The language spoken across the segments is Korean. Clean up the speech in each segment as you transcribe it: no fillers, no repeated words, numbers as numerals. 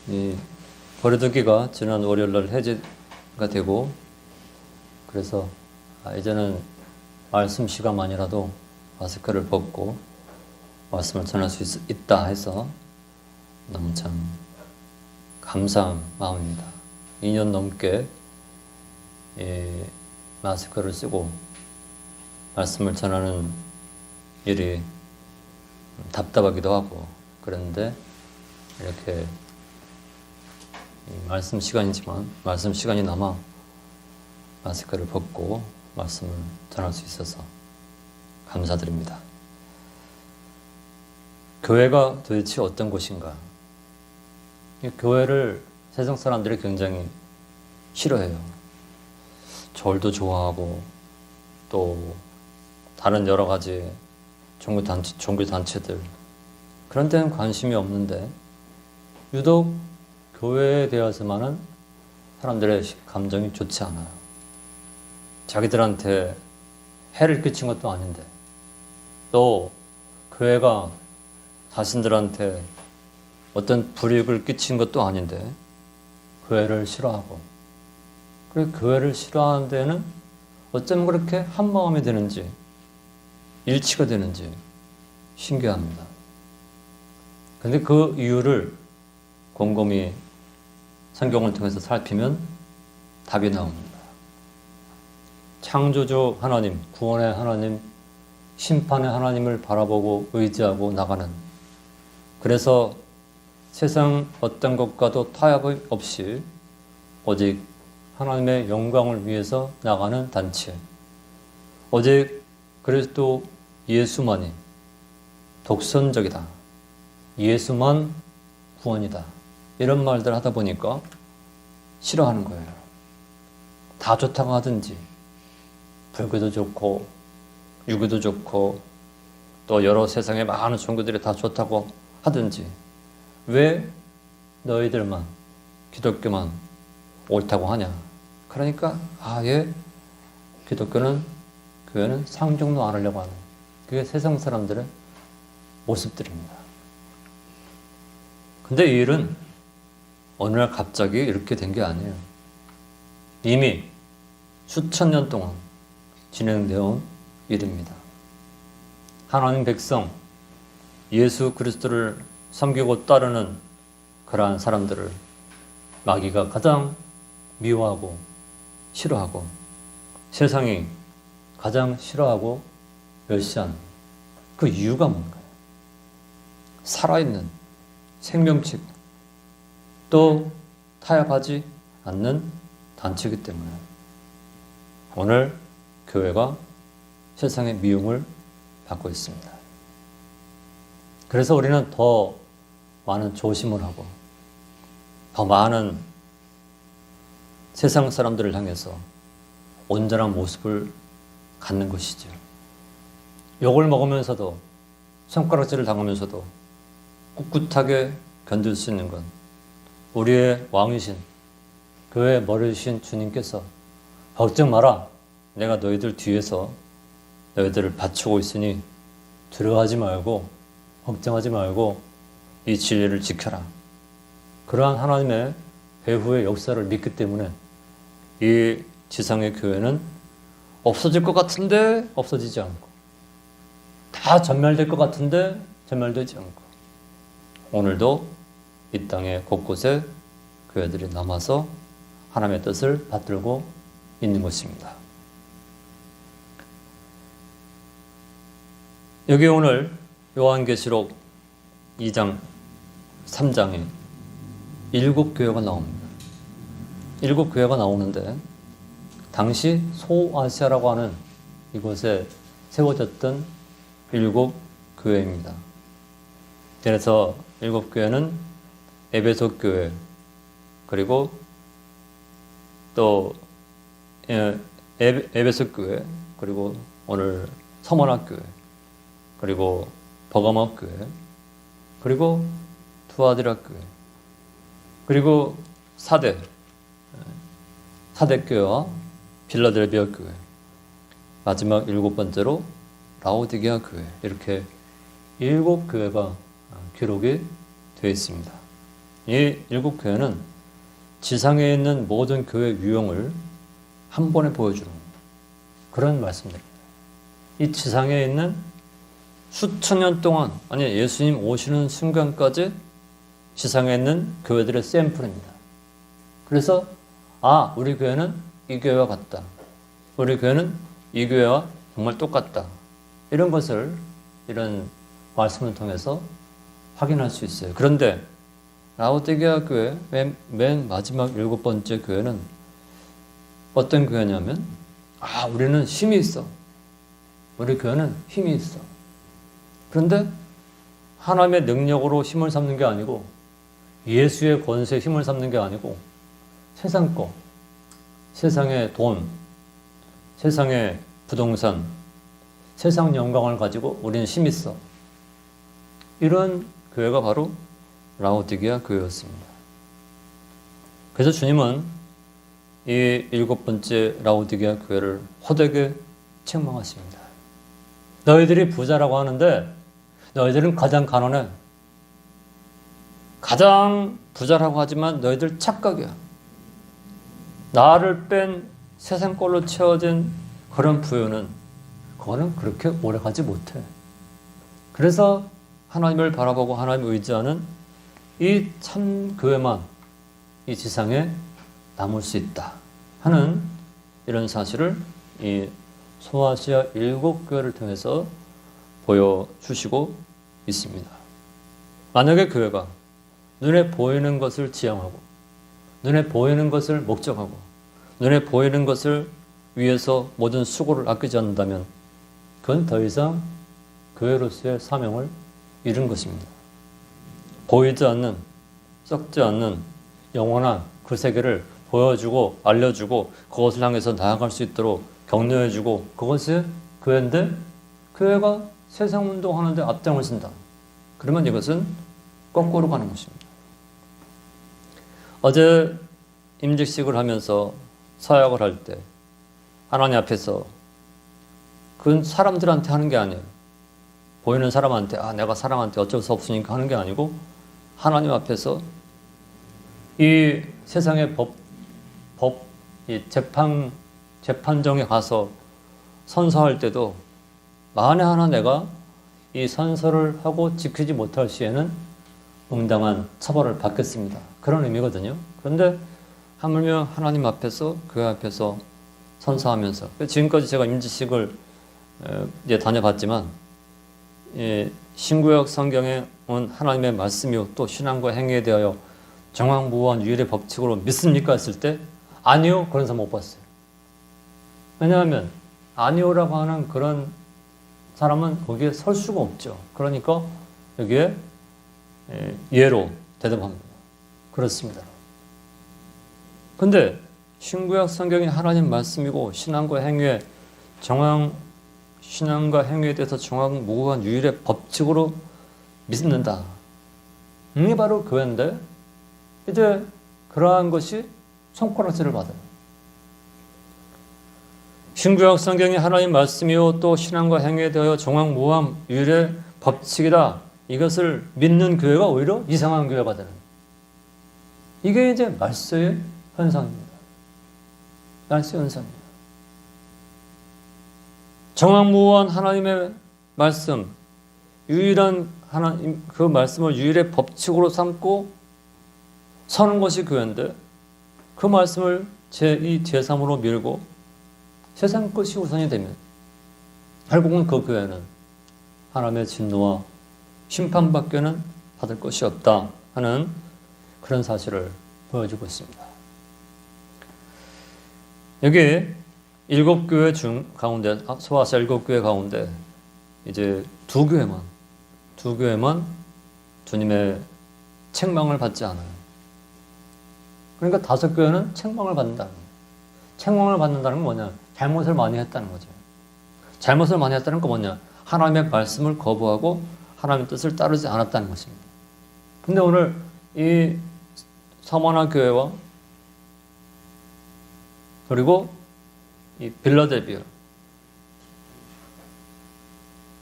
이 거리두기가 지난 월요일날 해제가 되고, 그래서 이제는 말씀 시간만이라도 마스크를 벗고 말씀을 전할 수 있다 해서 너무 참 감사한 마음입니다. 2년 넘게 마스크를 쓰고 말씀을 전하는 일이 답답하기도 하고 그런데, 이렇게 말씀 시간이지만 말씀 시간이 남아 마스크를 벗고 말씀을 전할 수 있어서 감사드립니다. 교회가 도대체 어떤 곳인가? 이 교회를 세상 사람들이 굉장히 싫어해요. 절도 좋아하고 또 다른 여러 가지 종교단체들, 그런 데는 관심이 없는데, 유독 교회에 대해서만은 사람들의 감정이 좋지 않아요. 자기들한테 해를 끼친 것도 아닌데, 또 교회가 자신들한테 어떤 불이익을 끼친 것도 아닌데 교회를 싫어하고, 그래 교회를 싫어하는 데는 어쩜 그렇게 한마음이 되는지, 일치가 되는지 신기합니다. 근데 그 이유를 곰곰이 성경을 통해서 살피면 답이 나옵니다. 창조주 하나님, 구원의 하나님, 심판의 하나님을 바라보고 의지하고 나가는, 그래서 세상 어떤 것과도 타협 없이 오직 하나님의 영광을 위해서 나가는 단체, 오직 그리스도 예수만이 독선적이다, 예수만 구원이다, 이런 말들 하다 보니까 싫어하는 거예요. 다 좋다고 하든지, 불교도 좋고 유교도 좋고 또 여러 세상의 많은 종교들이 다 좋다고 하든지, 왜 너희들만, 기독교만 옳다고 하냐? 그러니까 아예 기독교는, 교회는 상종도 안 하려고 하는, 그게 세상 사람들의 모습들입니다. 근데 이 일은 어느 날 갑자기 이렇게 된 게 아니에요. 이미 수천 년 동안 진행되어 온 일입니다. 하나님 백성, 예수 그리스도를 섬기고 따르는 그러한 사람들을 마귀가 가장 미워하고 싫어하고, 세상이 가장 싫어하고 멸시하는 그 이유가 뭔가요? 살아있는 생명체고 또 타협하지 않는 단체이기 때문에 오늘 교회가 세상의 미움을 받고 있습니다. 그래서 우리는 더 많은 조심을 하고 더 많은 세상 사람들을 향해서 온전한 모습을 갖는 것이죠. 욕을 먹으면서도, 손가락질을 당하면서도 꿋꿋하게 견딜 수 있는 건 우리의 왕이신, 교회의 머리이신 주님께서 걱정 마라, 내가 너희들 뒤에서 너희들을 받치고 있으니 두려워하지 말고 걱정하지 말고 이 진리를 지켜라, 그러한 하나님의 배후의 역사를 믿기 때문에 이 지상의 교회는 없어질 것 같은데 없어지지 않고, 다 전멸될 것 같은데 전멸되지 않고, 오늘도 이 땅의 곳곳에 교회들이 남아서 하나님의 뜻을 받들고 있는 것입니다. 여기 오늘 요한계시록 2장, 3장에 7교회가 나옵니다. 7교회가 나오는데, 당시 소아시아라고 하는 이곳에 세워졌던 7교회입니다. 그래서 7교회는 에베소 교회, 그리고 또 에베소 교회, 그리고 오늘 서머나 교회, 그리고 버가모 교회, 그리고 투아디라 교회, 그리고 사대 교회와 빌라델비아 교회, 마지막 7번째로 라오디게아 교회, 이렇게 7교회가 기록이 되어 있습니다. 이 일곱 교회는 지상에 있는 모든 교회 유형을 한 번에 보여주는 그런 말씀들입니다. 이 지상에 있는 수천 년 동안, 아니 예수님 오시는 순간까지 지상에 있는 교회들의 샘플입니다. 그래서 우리 교회는 이 교회와 같다. 우리 교회는 이 교회와 정말 똑같다. 이런 것을 이런 말씀을 통해서 확인할 수 있어요. 그런데 라오디게아 교회 맨 마지막 7번째 교회는 어떤 교회냐면 우리는 힘이 있어. 우리 교회는 힘이 있어. 그런데 하나님의 능력으로 힘을 삼는 게 아니고 예수의 권세에 힘을 삼는 게 아니고 세상 거, 세상의 돈, 세상의 부동산, 세상 영광을 가지고 우리는 힘이 있어. 이런 교회가 바로 라오디게아 교회였습니다. 그래서 주님은 이 7번째 라오디게아 교회를 호되게 책망하십니다. 너희들이 부자라고 하는데 너희들은 가장 가난해. 가장 부자라고 하지만 너희들 착각이야. 나를 뺀 세상 걸로 채워진 그런 부유는 그거는 그렇게 오래가지 못해. 그래서 하나님을 바라보고 하나님을 의지하는 이 참 교회만 이 지상에 남을 수 있다 하는 이런 사실을 이 소아시아 7교회를 통해서 보여주시고 있습니다. 만약에 교회가 눈에 보이는 것을 지향하고 눈에 보이는 것을 목적하고 눈에 보이는 것을 위해서 모든 수고를 아끼지 않는다면 그건 더 이상 교회로서의 사명을 이룬 것입니다. 보이지 않는, 썩지 않는 영원한 그 세계를 보여주고 알려주고 그것을 향해서 나아갈 수 있도록 격려해주고 그것이 교회인데 교회가 세상 운동하는데 앞장을 쓴다. 그러면 이것은 거꾸로 가는 것입니다. 어제 임직식을 하면서 사역을 할 때 하나님 앞에서 그건 사람들한테 하는 게 아니에요. 보이는 사람한테 내가 사람한테 어쩔 수 없으니까 하는 게 아니고 하나님 앞에서 이 세상의 이 재판정에 가서 선서할 때도 만에 하나 내가 이 선서를 하고 지키지 못할 시에는 응당한 처벌을 받겠습니다. 그런 의미거든요. 그런데 하물며 하나님 앞에서 그 앞에서 선서하면서 지금까지 제가 임지식을 이제 다녀봤지만 신구약 성경에 온 하나님의 말씀이요 또 신앙과 행위에 대하여 정황무한 유일의 법칙으로 믿습니까? 했을 때 아니요 그런 사람 못 봤어요. 왜냐하면 아니요라고 하는 그런 사람은 거기에 설 수가 없죠. 그러니까 여기에 예로 대답합니다. 그렇습니다. 근데 신구약 성경이 하나님 말씀이고 신앙과 행위에 신앙과 행위에 대해서 정황무한 유일의 법칙으로 믿는다. 이게 바로 교회인데 이제 그러한 것이 손가락질을 받아요. 신구약 성경이 하나님 말씀이요 또 신앙과 행위에 대하여 정황무한 유일의 법칙이다. 이것을 믿는 교회가 오히려 이상한 교회가 되는 이게 이제 말세의 현상입니다. 말세의 현상입니다. 정황무한 하나님의 말씀, 유일한 하나님 그 말씀을 유일의 법칙으로 삼고 서는 것이 교회인데 그 말씀을 제2, 제3으로 밀고 세상 것이 우선이 되면 결국은 그 교회는 하나님의 진노와 심판밖에는 받을 것이 없다 하는 그런 사실을 보여주고 있습니다. 여기 7교회 중 가운데 소아시아 7교회 가운데 이제 두 교회만 주님의 책망을 받지 않아요. 그러니까 5교회는 책망을 받는다는 거예요. 책망을 받는다는 건 뭐냐? 잘못을 많이 했다는 거죠. 잘못을 많이 했다는 건 뭐냐? 하나님의 말씀을 거부하고 하나님의 뜻을 따르지 않았다는 것입니다. 근데 오늘 이 서머나 교회와 그리고 이 빌라델비아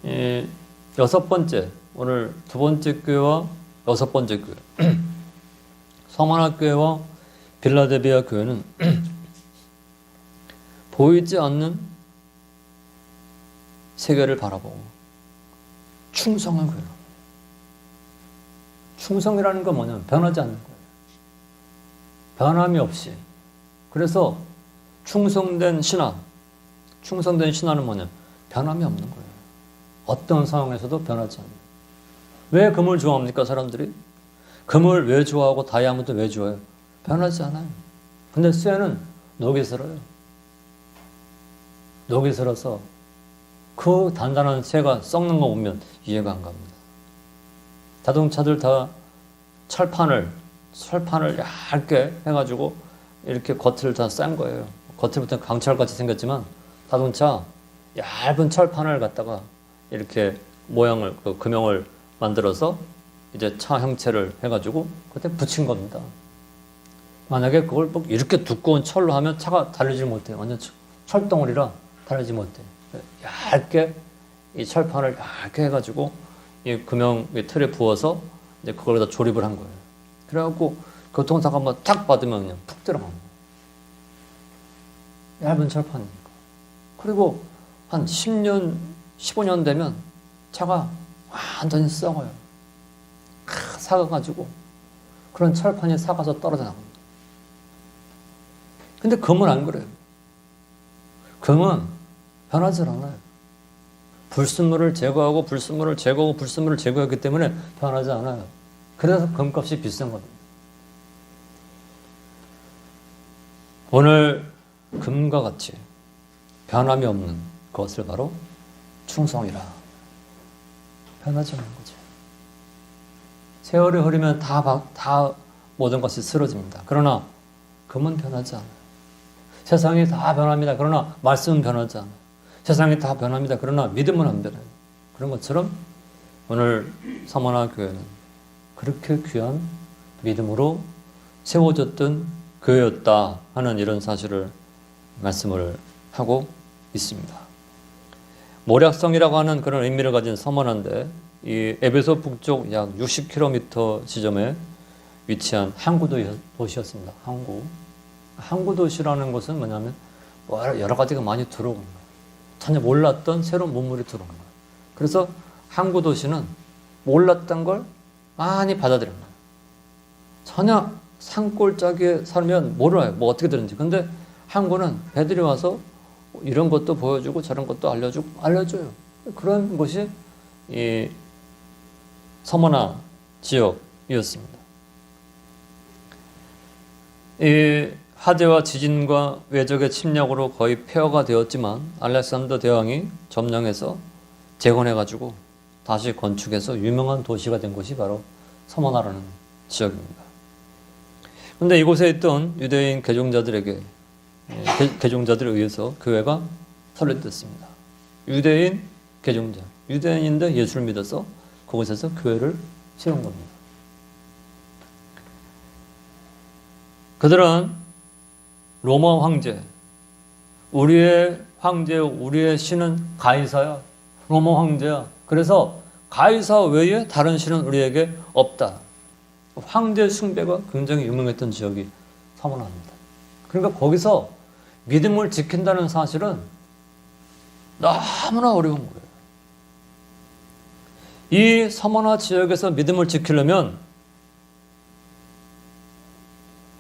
이 6번째 오늘 2번째 교회와 6번째 교회 서머나 교회와 빌라델비아 교회는 보이지 않는 세계를 바라보고 충성한 교회라고. 충성이라는 건 뭐냐면 변하지 않는 거예요. 변함이 없이. 그래서 충성된 신앙, 충성된 신앙은 뭐냐면 변함이 없는 거예요. 어떤 상황에서도 변하지 않는 거예요. 왜 금을 좋아합니까, 사람들이? 금을 왜 좋아하고 다이아몬드 왜 좋아해요? 변하지 않아요. 근데 쇠는 녹이 슬어요. 녹이 슬어서 그 단단한 쇠가 썩는 거 보면 이해가 안 갑니다. 자동차들 다 철판을 얇게 해가지고 이렇게 겉을 다 싼 거예요. 겉을부터 강철같이 생겼지만 자동차 얇은 철판을 갖다가 이렇게 모양을, 그 금형을 만들어서 이제 차 형체를 해가지고 그때 붙인 겁니다. 만약에 그걸 뭐 이렇게 두꺼운 철로 하면 차가 달리지 못해요. 완전 철덩어리라 달리지 못해요. 얇게 이 철판을 얇게 해가지고 이 금형 틀에 부어서 이제 그걸 다 조립을 한 거예요. 그래갖고 교통사고 한번 탁 받으면 그냥 푹 들어가는 거예요. 얇은 철판이니까. 그리고 한 10년, 15년 되면 차가 완전히 썩어요. 삭아가지고 그런 철판이 삭아서 떨어져 나갑니다. 근데 금은 안 그래요. 금은 변하지 않아요. 불순물을 제거하고 불순물을 제거하고 불순물을 제거했기 때문에 변하지 않아요. 그래서 금값이 비싼 겁니다. 오늘 금과 같이 변함이 없는 것을 바로 충성이라. 변하지 않는 거죠. 세월이 흐르면 다 모든 것이 쓰러집니다. 그러나 금은 변하지 않아요. 세상이 다 변합니다. 그러나 말씀은 변하지 않아요. 세상이 다 변합니다. 그러나 믿음은 안 변해요. 그런 것처럼 오늘 서머나 교회는 그렇게 귀한 믿음으로 세워졌던 교회였다 하는 이런 사실을 말씀을 하고 있습니다. 모략성이라고 하는 그런 의미를 가진 서머나인데 이 에베소 북쪽 약 60km 지점에 위치한 항구 도시였습니다. 항구 도시라는 것은 뭐냐면 여러 가지가 많이 들어온 거예요. 전혀 몰랐던 새로운 문물이 들어온 거예요. 그래서 항구 도시는 몰랐던 걸 많이 받아들인 거예요. 전혀 산골짜기에 살면 몰라요. 뭐 어떻게 되는지. 근데 항구는 배들이 와서 이런 것도 보여주고 저런 것도 알려줘요. 그런 것이 이 서머나 지역이었습니다. 이 화재와 지진과 외적의 침략으로 거의 폐허가 되었지만 알렉산더 대왕이 점령해서 재건해가지고 다시 건축해서 유명한 도시가 된 곳이 바로 서머나라는 지역입니다. 그런데 이곳에 있던 유대인 개종자들에 의해서 교회가 설립됐습니다. 유대인 개종자, 유대인인데 예수를 믿어서 그곳에서 교회를 세운 겁니다. 그들은 로마 황제, 우리의 황제, 우리의 신은 가이사야. 로마 황제야. 그래서 가이사 외에 다른 신은 우리에게 없다. 황제 숭배가 굉장히 유명했던 지역이 서머나입니다. 그러니까 거기서 믿음을 지킨다는 사실은 너무나 어려운 거예요. 이 서머나 지역에서 믿음을 지키려면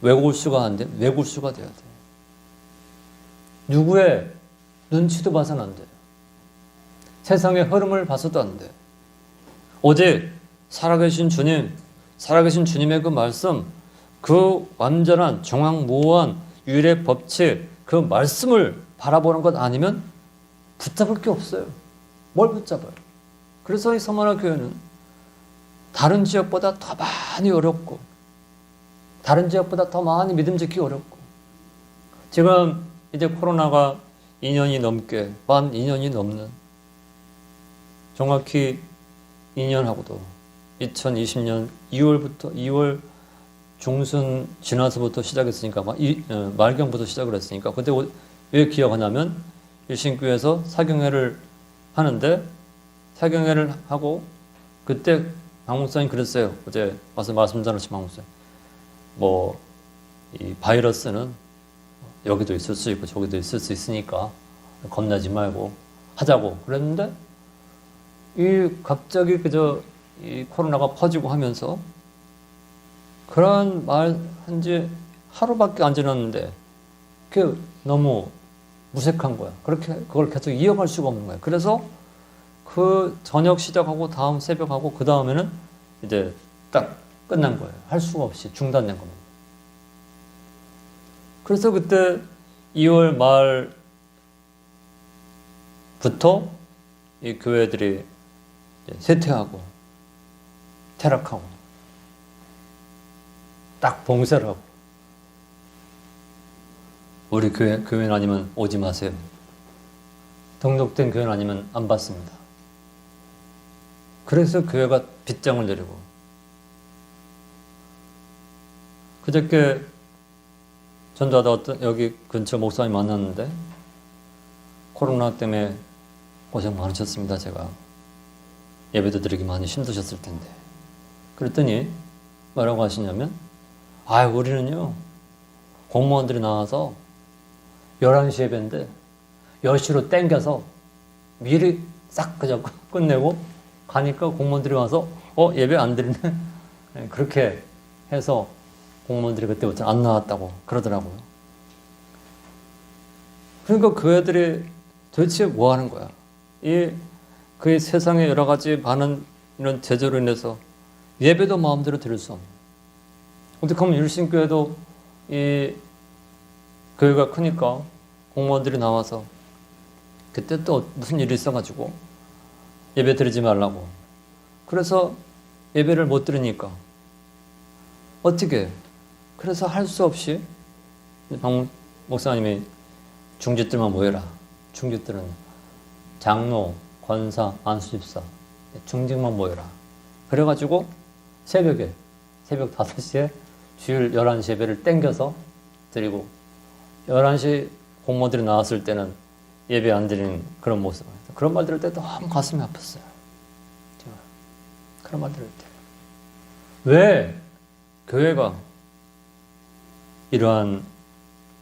외골수가 돼야 돼. 누구의 눈치도 봐서는 안 돼. 세상의 흐름을 봐서도 안 돼. 오직 살아계신 주님의 그 말씀, 그 완전한 정확무한 유일의 법칙, 그 말씀을 바라보는 것 아니면 붙잡을 게 없어요. 뭘 붙잡아요? 그래서 이 서머나 교회는 다른 지역보다 더 많이 어렵고 다른 지역보다 더 많이 믿음 지키기 어렵고 지금 이제 코로나가 2년이 넘게 만 2년이 넘는 정확히 2년하고도 2020년 2월 중순 지나서부터 시작했으니까 말경부터 시작을 했으니까 그때 왜 기억하냐면 일신교회에서 사경회를 하는데 사경회를 하고 그때 박 목사님 그랬어요. 어제 와서 말씀 전하신 박 목사님. 뭐 이 바이러스는 여기도 있을 수 있고 저기도 있을 수 있으니까 겁내지 말고 하자고 그랬는데 이 갑자기 그저 이 코로나가 퍼지고 하면서 그런 말 한지 하루밖에 안 지났는데 그게 너무 무색한 거야. 그렇게 그걸 계속 이어갈 수가 없는 거야. 그래서 그 저녁 시작하고 다음 새벽하고 그 다음에는 이제 딱 끝난 거예요. 할 수가 없이 중단된 겁니다. 그래서 그때 2월 말부터 이 교회들이 쇠퇴하고 퇴락하고 딱 봉쇄를 하고 우리 교회는 아니면 오지 마세요. 등록된 교회는 아니면 안 받습니다. 그래서 교회가 빗장을 내리고 그저께 전도하다 어떤 여기 근처 목사님 만났는데 코로나 때문에 고생 많으셨습니다. 제가 예배도 드리기 많이 힘드셨을 텐데 그랬더니 뭐라고 하시냐면 우리는요 공무원들이 나와서 11시 예배인데 10시로 땡겨서 미리 싹 그저 끝내고 가니까 공무원들이 와서 예배 안 드리네 그렇게 해서 공무원들이 그때부터 안 나왔다고 그러더라고요. 그러니까 그 애들이 도대체 뭐 하는 거야? 그 세상에 여러 가지 많은 이런 제재로 인해서 예배도 마음대로 드릴 수 없는. 어떻게 하면 율신교회도 이 교회가 크니까 공무원들이 나와서 그때 또 무슨 일이 있어가지고 예배 드리지 말라고. 그래서 예배를 못 드리니까 어떻게? 그래서 할 수 없이 방 목사님이 중직들만 모여라. 중직들은 장로, 권사, 안수집사, 중직만 모여라. 그래가지고 새벽 5시에 주일 11시 예배를 땡겨서 드리고 11시 공무원들이 나왔을 때는 예배 안 드리는 그런 모습. 그런 말 들을 때 너무 가슴이 아팠어요. 그런 말 들을 때. 왜 교회가 이러한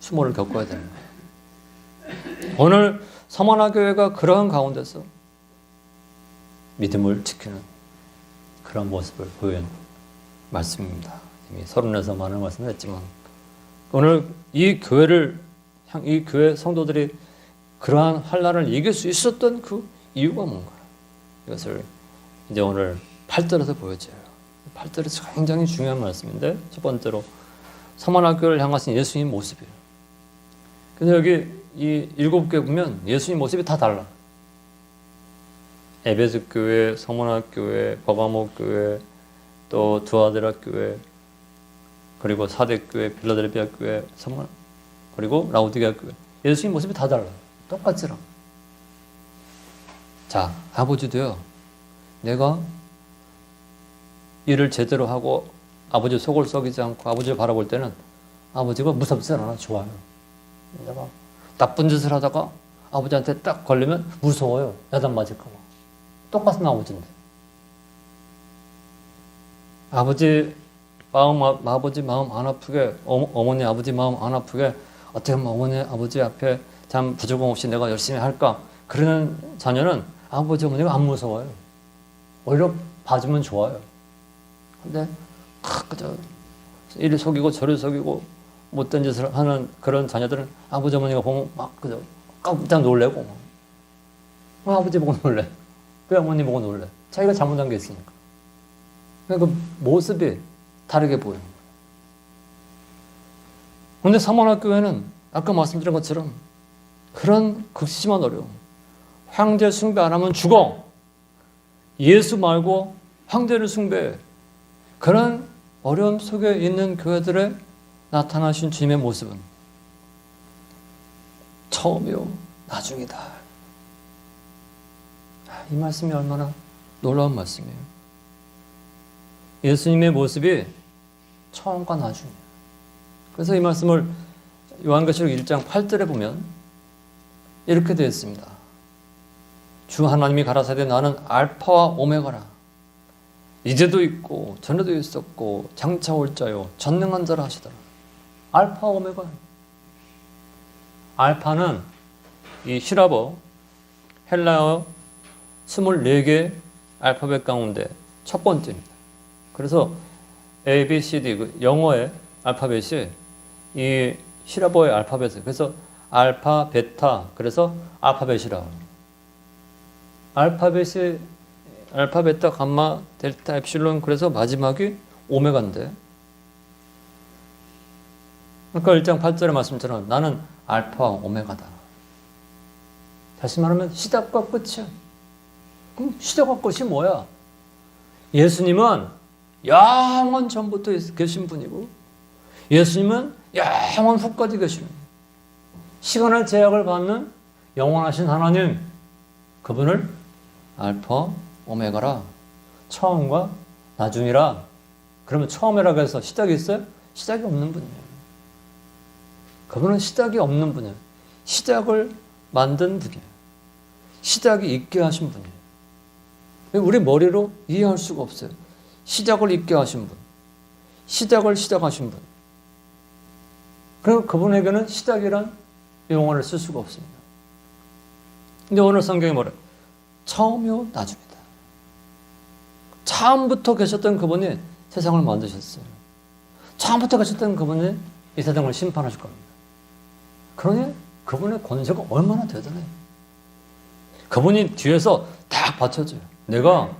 수모를 겪어야 되는 거예요? 오늘 서만화교회가 그러한 가운데서 믿음을 지키는 그런 모습을 보여준 말씀입니다. 이미 서론에서 많은 말씀을 했지만 오늘 이 교회 성도들이 그러한 환난을 이길 수 있었던 그 이유가 뭔가 이것을 이제 오늘 8절에서 보여줘요. 8절에서 굉장히 중요한 말씀인데 첫 번째로 서만화교회를 향하신 예수님 모습이에요. 근데 여기 이 7개 보면 예수님 모습이 다 달라. 에베소 교회, 서만화교회, 버가모 교회, 또 두아드라 교회, 그리고 사대 교회, 빌라델피아 교회, 그리고 라우디게아 교회. 예수님 모습이 다 달라. 똑같지라. 자, 아버지도요. 내가 일을 제대로 하고 아버지 속을 썩이지 않고 아버지를 바라볼 때는 아버지가 무섭지 않아. 좋아요. 내가 나쁜 짓을 하다가 아버지한테 딱 걸리면 무서워요. 야단 맞을까 봐. 똑같은 아버지인데. 아버지 마음 안 아프게, 어머니 아버지 마음 안 아프게 어떻게 하면 어머니 아버지 앞에 참 부조금 없이 내가 열심히 할까? 그러는 자녀는 아버지 어머니가 안 무서워요. 오히려 봐주면 좋아요. 근데 그저 이리 속이고 저리 속이고 못된 짓을 하는 그런 자녀들은 아버지 어머니가 보면 막 그저 깜짝 놀래고 왜 아버지 보고 놀래? 왜 어머니 보고 놀래? 자기가 잘못한 게 있으니까. 그 모습이 다르게 보이는 거예요. 그런데 서만화교회는 아까 말씀드린 것처럼 그런 극심한 어려움, 황제 숭배 안 하면 죽어. 예수 말고 황제를 숭배해. 그런 어려움 속에 있는 교회들의 나타나신 주님의 모습은 처음이요 나중이다. 이 말씀이 얼마나 놀라운 말씀이에요. 예수님의 모습이 처음과 나중이에요. 그래서 이 말씀을 요한계시록 1장 8절에 보면 이렇게 되어 있습니다. 주 하나님이 가라사대 나는 알파와 오메가라. 이제도 있고 전에도 있었고 장차 올 자요 전능한 자라 하시더라. 알파 오메가. 알파는 이 히라버 헬라어 24개 알파벳 가운데 첫 번째입니다. 그래서 A, B, C, D 그 영어의 알파벳이 이 히라버의 알파벳이에요. 그래서 알파, 베타 그래서 알파벳이라고. 알파벳이 알파, 베타, 감마, 델타, 엡실론 그래서 마지막이 오메가인데 그러니까 1장 8절의 말씀처럼 나는 알파와 오메가다. 다시 말하면 시작과 끝이야. 그럼 시작과 끝이 뭐야? 예수님은 영원 전부터 계신 분이고 예수님은 영원 후까지 계신 분이에요. 시간의 제약을 받는 영원하신 하나님 그분을 알파 오메가라 처음과 나중이라. 그러면 처음이라고 해서 시작이 있어요? 시작이 없는 분이에요. 그분은 시작이 없는 분이에요. 시작을 만든 분이에요. 시작이 있게 하신 분이에요. 우리 머리로 이해할 수가 없어요. 시작을 있게 하신 분. 시작을 시작하신 분. 그리고 그분에게는 시작이란 용어를 쓸 수가 없습니다. 근데 오늘 성경이 뭐래요? 처음이요 나중이다. 처음부터 계셨던 그분이 세상을 만드셨어요. 처음부터 계셨던 그분이 이 세상을 심판하실 겁니다. 그러니 그분의 권세가 얼마나 대단해요. 그분이 뒤에서 딱 받쳐줘요. 내가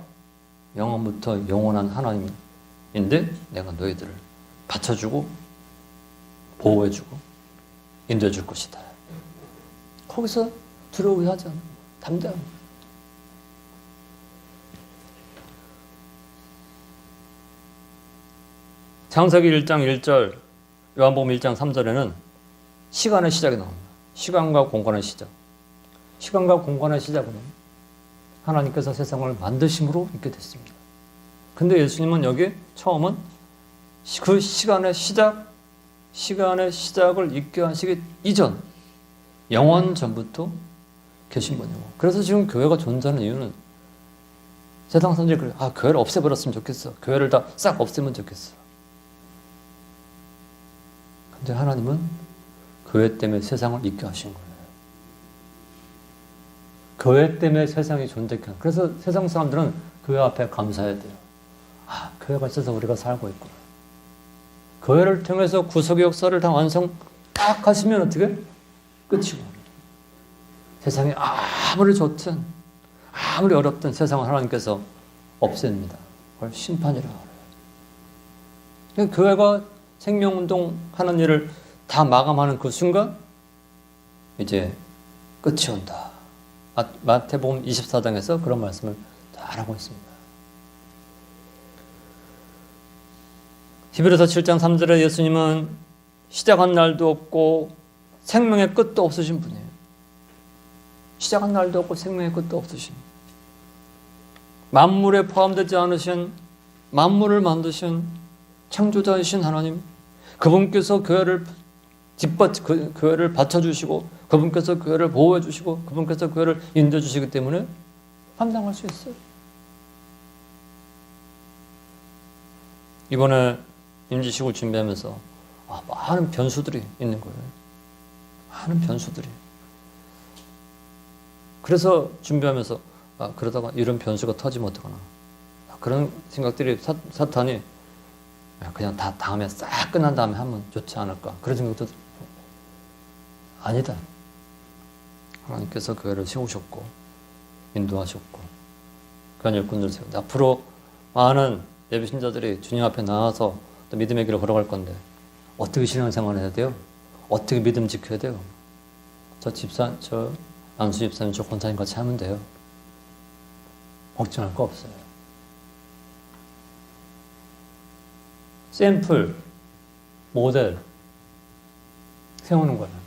영원부터 영원한 하나님인데 내가 너희들을 받쳐주고 보호해주고 인도해줄 것이다. 거기서 두려워하지 않아. 담대합니다. 창세기 1장 1절, 요한복음 1장 3절에는 시간의 시작이 나옵니다. 시간과 공간의 시작. 시간과 공간의 시작은 하나님께서 세상을 만드심으로 있게 됐습니다. 근데 예수님은 여기 처음은 그 시간의 시작을 있게 하시기 이전, 영원 전부터 계신 분이고. 그래서 지금 교회가 존재하는 이유는 세상 사람들이 그래요. 교회를 없애버렸으면 좋겠어. 교회를 다 싹 없애면 좋겠어. 근데 하나님은 교회 때문에 세상을 있게 하신 거예요. 교회 때문에 세상이 존재해. 그래서 세상 사람들은 교회 앞에 감사해야 돼요. 교회가 있어서 우리가 살고 있구나. 교회를 통해서 구속의 역사를 다 완성 딱 하시면 어떻게? 끝이고. 세상이 아무리 좋든 아무리 어렵든 세상을 하나님께서 없앱니다. 그걸 심판이라고 해요. 교회가 생명운동 하는 일을 다 마감하는 그 순간 이제 끝이 온다. 마태복음 24장에서 그런 말씀을 잘 하고 있습니다. 히브리서 7장 3절에 예수님은 시작한 날도 없고 생명의 끝도 없으신 분이에요. 시작한 날도 없고 생명의 끝도 없으신, 만물에 포함되지 않으신, 만물을 만드신 창조자이신 하나님, 그분께서 교회를 교회를 받쳐주시고 그분께서 교회를 보호해주시고 그분께서 교회를 인도해주시기 때문에 감당할 수 있어요. 이번에 임시식을 준비하면서 많은 변수들이 있는 거예요. 많은 변수들이. 그래서 준비하면서 그러다가 이런 변수가 터지면 어떡하나. 그런 생각들이 사탄이 그냥 다 다음에 싹 끝난 다음에 하면 좋지 않을까. 그런 생각도 아니다. 하나님께서 교회를 세우셨고 인도하셨고 그런 일꾼들을 세우고 앞으로 많은 예비 신자들이 주님 앞에 나와서 또 믿음의 길을 걸어갈 건데 어떻게 신앙생활을 해야 돼요? 어떻게 믿음 지켜야 돼요? 저 안수 집사님, 저 권사님 같이 하면 돼요. 걱정할 거 없어요. 샘플, 모델 세우는 거예요.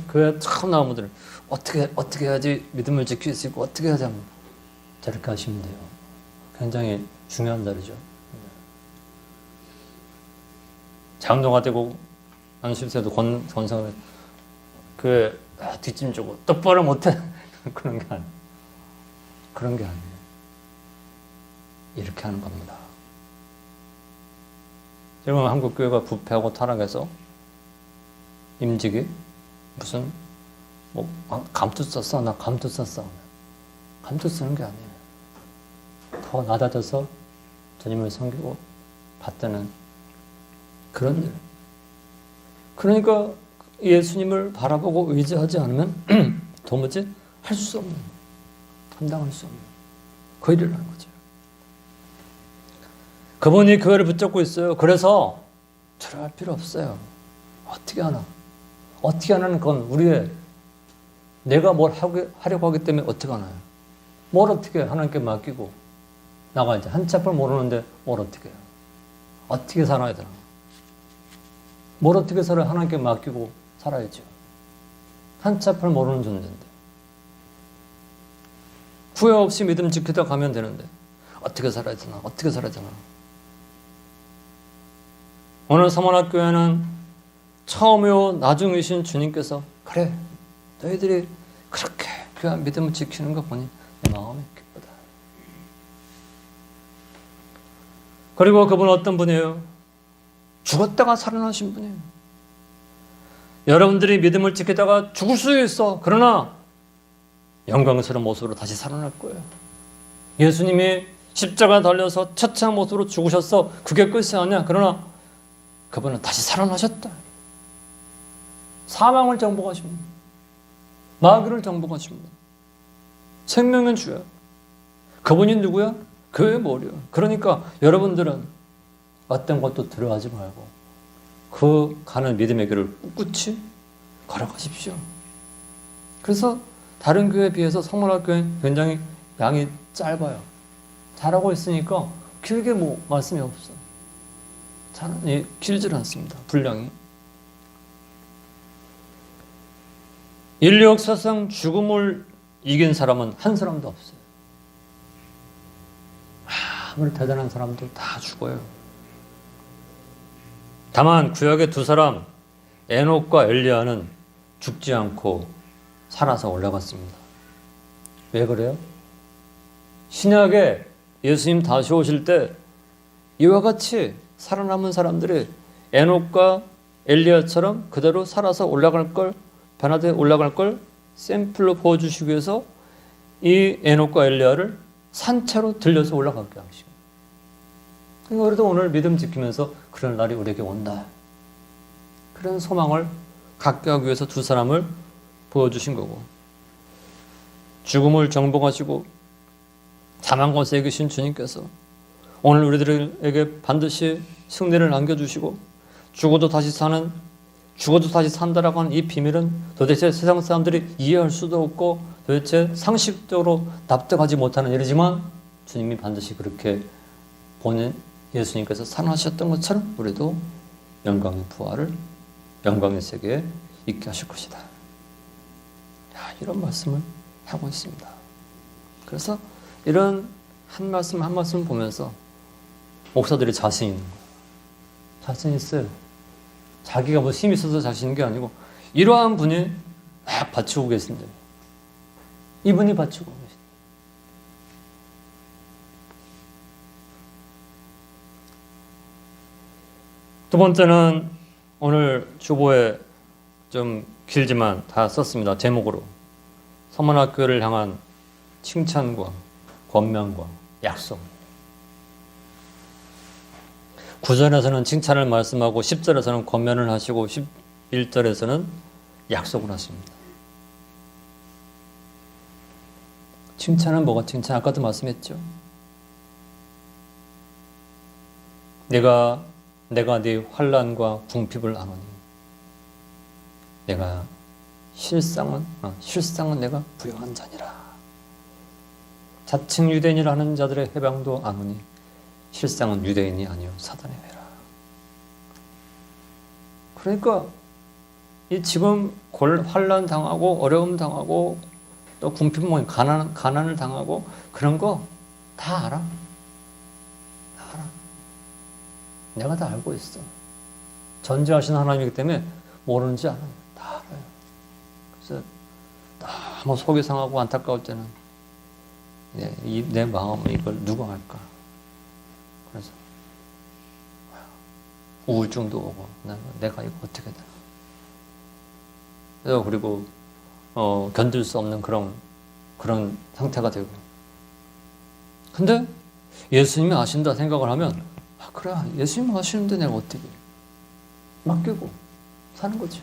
교회 처음 나온 분들은 어떻게 해야지 믿음을 지킬 수 있고 어떻게 해야지 하면 저렇게 하시면 돼요. 굉장히 중요한 자리죠. 장로가 되고 안수집사도 권사가 교회 뒷짐 주고 똑바로 못해 그런 게 아니에요. 이렇게 하는 겁니다. 지금 한국교회가 부패하고 타락해서 임직이 무슨 감투 썼어? 나 감투 썼어. 감투 쓰는 게 아니에요. 더 낮아져서 주님을 섬기고 받드는 그런 일. 그러니까 예수님을 바라보고 의지하지 않으면 도무지 할 수 없는, 감당할 수 없는 그 일을 하는 거죠. 그분이 교회를 붙잡고 있어요. 그래서 두려워할 필요 없어요. 어떻게 하나? 어떻게 하나는 건 우리의 내가 뭘 하려고 하기 때문에 어떻게 하나요? 뭘 어떻게 하나님께 맡기고 나가야지. 한 치 앞을 모르는데 뭘 어떻게 해요? 어떻게 살아야 되나? 뭘 어떻게 살아야 하나님께 맡기고 살아야죠. 한 치 앞을 모르는 존재인데. 구애 없이 믿음 지키다 가면 되는데 어떻게 살아야 되나? 어떻게 살아야 되나? 오늘 서문학교에는 처음이요 나중이신 주님께서 그래 너희들이 그렇게 귀한 믿음을 지키는 거 보니 내 마음이 기쁘다. 그리고 그분은 어떤 분이에요? 죽었다가 살아나신 분이에요. 여러분들이 믿음을 지키다가 죽을 수 있어. 그러나 영광스러운 모습으로 다시 살아날 거예요. 예수님이 십자가 달려서 처참한 모습으로 죽으셨어. 그게 끝이 아니야. 그러나 그분은 다시 살아나셨다. 사망을 정복하신 분, 마귀를 정복하신 분, 생명의 주야. 그분이 누구야? 그의 머리야. 그러니까 여러분들은 어떤 것도 두려워하지 말고 그 가는 믿음의 길을 꿋꿋이 걸어가십시오. 그래서 다른 교회에 비해서 성문학교는 굉장히 양이 짧아요. 잘하고 있으니까 길게 말씀이 없어. 길질 않습니다. 분량이. 인류 역사상 죽음을 이긴 사람은 한 사람도 없어요. 아무리 대단한 사람도 다 죽어요. 다만 구약의 두 사람 에녹과 엘리야는 죽지 않고 살아서 올라갔습니다. 왜 그래요? 신약에 예수님 다시 오실 때 이와 같이 살아남은 사람들이 에녹과 엘리야처럼 그대로 살아서 올라갈 걸, 변화되어 올라갈 걸 샘플로 보여주시기 위해서 이 에녹과 엘리야를 산채로 들려서 올라가게 하시고, 그러니까 우리도 오늘 믿음 지키면서 그런 날이 우리에게 온다. 그런 소망을 갖게 하기 위해서 두 사람을 보여주신 거고, 죽음을 정복하시고 사망 권세에 계신 주님께서 오늘 우리들에게 반드시 승리를 안겨주시고 죽어도 다시 산다라고 하는 이 비밀은 도대체 세상 사람들이 이해할 수도 없고 도대체 상식적으로 납득하지 못하는 일이지만 주님이 반드시 그렇게 본인 예수님께서 살아나셨던 것처럼 우리도 영광의 부활을 영광의 세계에 있게 하실 것이다. 이런 말씀을 하고 있습니다. 그래서 이런 한 말씀 한 말씀 보면서 목사들이 자신 있는 거예요. 자신 있어요. 자기가 힘이 있어서 자신 있는 게 아니고 이러한 분이 막 받치고 계신데 이분이 받치고 계신데 두 번째는 오늘 주보에 좀 길지만 다 썼습니다. 제목으로 서문학교를 향한 칭찬과 권면과 약속. 9절에서는 칭찬을 말씀하고 10절에서는 권면을 하시고 11절에서는 약속을 하십니다. 칭찬은 뭐가 칭찬? 아까도 말씀했죠. 내가 네 환난과 궁핍을 아노니 내가 실상은 내가 부요한 자니라. 자칭 유대인이라 하는 자들의 해방도 아노니 실상은 유대인이 아니요 사단의 회라. 그러니까 이 지금 환난 당하고 어려움 당하고 또 궁핍 가난을 당하고 그런 거 다 알아. 다 알아. 내가 다 알고 있어. 전지하신 하나님이기 때문에 모르는지 알아요. 다 알아요. 그래서 너무 속이 상하고 안타까울 때는 내 마음은 이걸 누가 할까? 그래서 우울증도 오고 내가 이거 어떻게 되나. 그래서 그리고 견딜 수 없는 그런 상태가 되고. 근데 예수님이 아신다 생각을 하면 그래 예수님 아시는데 내가 어떻게 맡기고 사는 거지.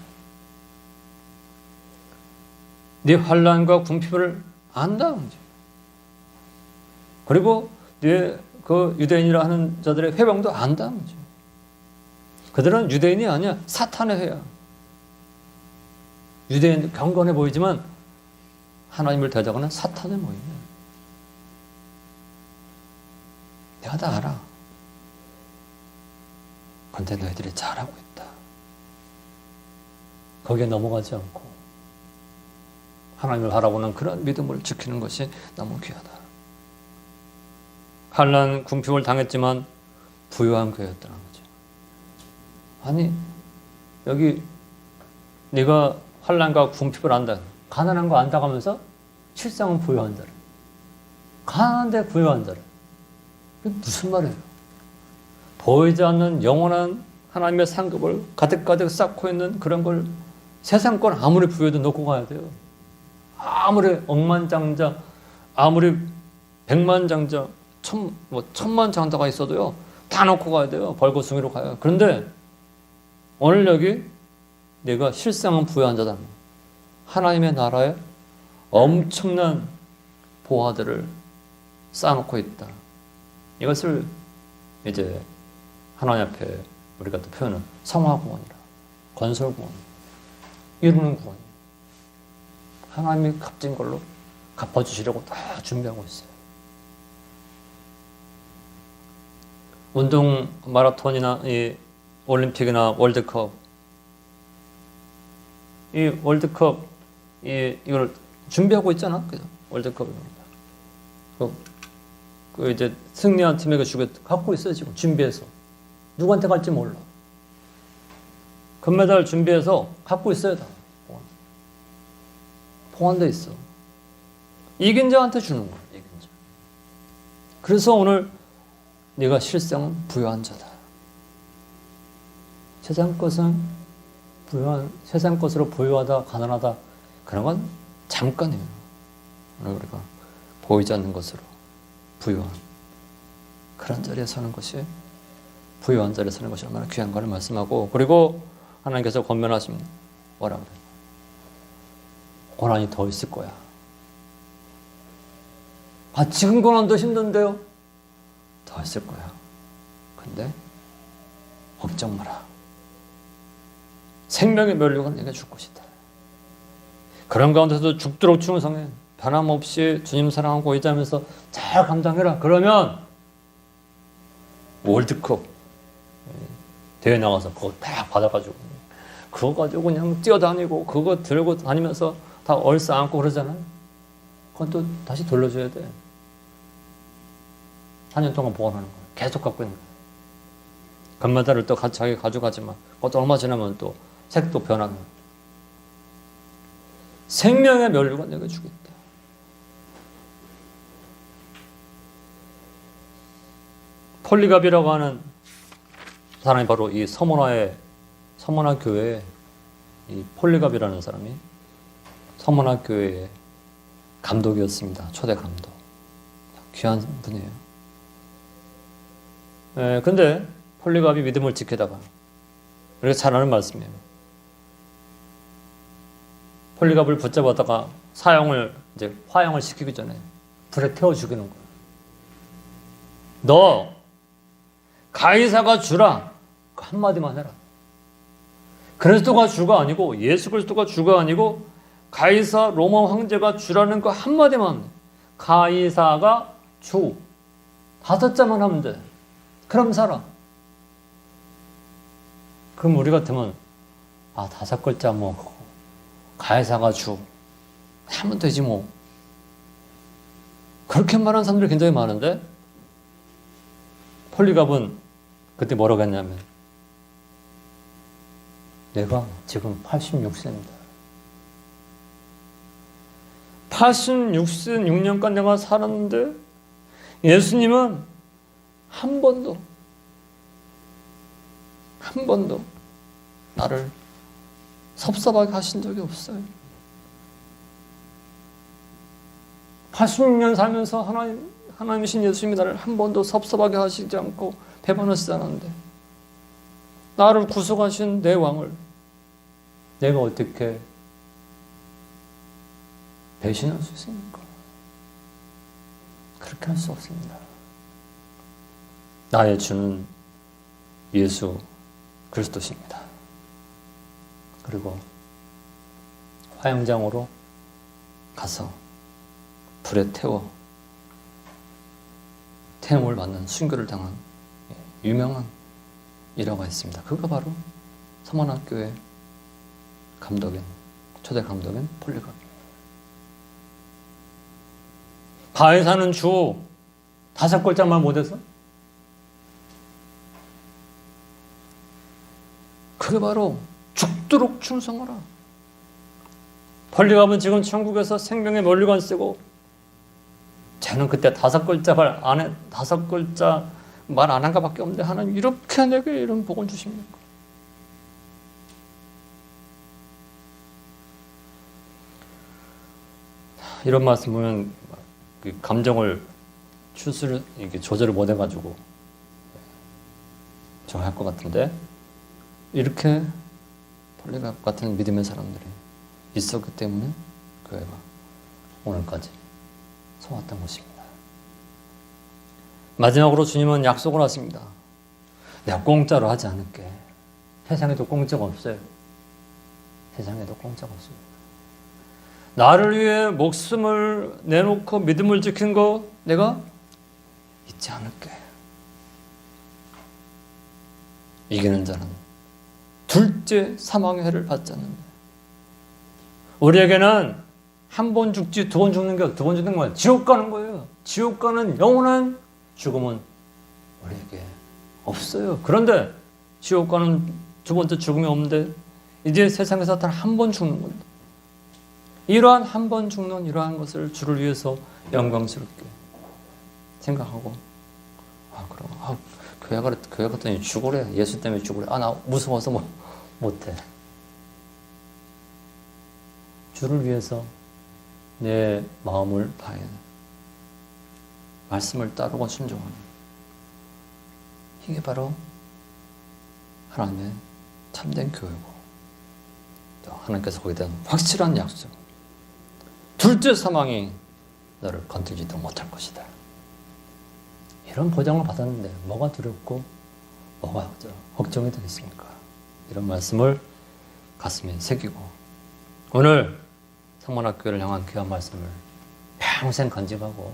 네 환난과 궁핍을 안다. 그리고 네 그 유대인이라 하는 자들의 회방도 안다. 그들은 유대인이 아니야. 사탄의 회야. 유대인 경건해 보이지만 하나님을 대적하는 사탄의 모임이야. 내가 다 알아. 그런데 너희들이 잘하고 있다. 거기에 넘어가지 않고 하나님을 바라보는 그런 믿음을 지키는 것이 너무 귀하다. 환난 궁핍을 당했지만 부유한 교회였다는 거죠. 아니 여기 네가 환난과 궁핍을 안다. 가난한 거 안다 하면서 실상은 부유한 자를. 가난한데 부유한 자를. 이게 무슨 말이에요? 보이지 않는 영원한 하나님의 상급을 가득가득 쌓고 있는 그런 걸 세상권 아무리 부여도 놓고 가야 돼요. 아무리 억만장자, 아무리 백만장자, 천만장자가 있어도요. 다 놓고 가야 돼요. 벌거숭이로 가요. 그런데 오늘 여기 내가 실상은 부유한 자다. 하나님의 나라에 엄청난 보화들을 쌓아놓고 있다. 이것을 이제 하나님 앞에 우리가 또 표현은 성화구원이라, 건설구원, 이루는 구원. 하나님이 값진 걸로 갚아주시려고 다 준비하고 있어요. 운동 마라톤이나 이 올림픽이나 월드컵, 이 월드컵 이걸 준비하고 있잖아. 그죠? 월드컵입니다. 그 이제 승리한 팀에게 갖고 있어요. 지금 준비해서 누구한테 갈지 몰라. 금메달 준비해서 갖고 있어요. 다 봉안돼 있어. 이긴 자한테 주는 거야. 이긴 자. 그래서 오늘 네가 실상은 부유한 자다. 세상 것은 세상 것으로 부유하다, 가난하다 그런 건 잠깐이에요. 오늘 우리가 보이지 않는 것으로 부유한 그런 자리에 사는 것이 부유한 자리에 사는 것이 얼마나 귀한가를 말씀하고, 그리고 하나님께서 권면하십니다. 뭐라 그래요? 고난이 더 있을 거야. 지금 고난도 힘든데요? 더 있을 거야. 근데 걱정 마라. 생명의 면류관 내가 줄 것이다. 그런 가운데서도 죽도록 충성해. 변함없이 주님 사랑하고 의지하면서 잘 감당해라. 그러면 월드컵 대회 나가서 그거 딱 받아가지고 그거 가지고 그냥 뛰어다니고 그거 들고 다니면서 다 얼싸안고 그러잖아요. 그건 또 다시 돌려줘야 돼. 4년 동안 보관하는 거야. 계속 갖고 있는 거야. 금메달을 또 같이 자기 가져가지만 그것도 얼마 지나면 또 색도 변하는 거야. 생명의 면류관 내가 주겠다. 폴리갑이라고 하는 사람이 바로 이 서머나 교회에 이 폴리갑이라는 사람이 서머나 교회의 감독이었습니다. 초대 감독. 귀한 분이에요. 근데 폴리갑이 믿음을 지키다가 우리가 잘 아는 말씀이에요. 폴리갑을 붙잡았다가 화형을 시키기 전에 불에 태워 죽이는 거예요. 너 가이사가 주라. 그 한마디만 해라. 그리스도가 주가 아니고 예수 그리스도가 주가 아니고 가이사 로마 황제가 주라는 그 한마디만. 가이사가 주. 5자만 하면 돼. 그럼 살아. 그럼 우리 같으면 5글자 뭐 가이사가 주 하면 되지 뭐. 그렇게 말하는 사람들이 굉장히 많은데 폴리갑은 그때 뭐라고 했냐면 내가 지금 86세입니다. 86년간 내가 살았는데 예수님은 한 번도 나를 섭섭하게 하신 적이 없어요. 86년 살면서 하나님이신 예수님이 나를 한 번도 섭섭하게 하시지 않고 배반하시지 않았는데 나를 구속하신 내 왕을 내가 어떻게 배신할 수 있습니까? 그렇게 할 수 없습니다. 나의 주는 예수 그리스도십니다. 그리고 화영장으로 가서 불에 태워 태움을 받는 순교를 당한 유명한 일화가 있습니다. 그가 바로 서만학교의 감독인, 초대 감독인 폴리갑입니다. 바에 사는 주 5글자만 못해서 그게 바로 죽도록 충성하라. 폴리갑은 지금 천국에서 생명의 면류관 쓰고 쟤는 그때 5글자 말 안 한 것밖에 없는데 하나님 이렇게 내게 이런 복을 주십니까? 이런 말씀 보면 감정을 이렇게 조절을 못 해가지고 정할 것 같은데 이렇게 폴리갑 같은 믿음의 사람들이 있었기 때문에 교회가 오늘까지 서왔던 것입니다. 마지막으로 주님은 약속을 하십니다. 내가 공짜로 하지 않을게. 세상에도 공짜가 없어요. 세상에도 공짜가 없습니다. 나를 위해 목숨을 내놓고 믿음을 지킨 거 내가 잊지 않을게. 이기는 자는 둘째 사망의 해를 받지 않는다. 우리에게는 한 번 죽지 2번 죽는 게 2번 죽는 거야. 지옥 가는 거예요. 지옥 가는 영원한 죽음은 우리에게 없어요. 그런데 지옥 가는 2번째 죽음이 없는데 이제 세상에서 단 한 번 죽는 건데 이러한 한 번 죽는 이러한 것을 주를 위해서 영광스럽게 생각하고 그럼 교회 갔더니 죽으래. 예수 때문에 죽으래. 나 무서워서 못해. 주를 위해서 내 마음을 다해 말씀을 따르고 순종하는 이게 바로 하나님의 참된 교회고 또 하나님께서 거기에 대한 확실한 약속 둘째 사망이 너를 건들지도 못할 것이다. 이런 보장을 받았는데 뭐가 두렵고 뭐가 걱정이 되겠습니까? 이런 말씀을 가슴에 새기고 오늘 성만학교를 향한 귀한 말씀을 평생 간직하고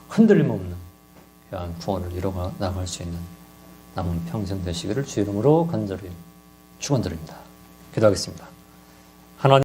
흔들림 없는 귀한 구원을 이루어 나갈 수 있는 남은 평생 되시기를 주 이름으로 간절히 축원드립니다. 기도하겠습니다.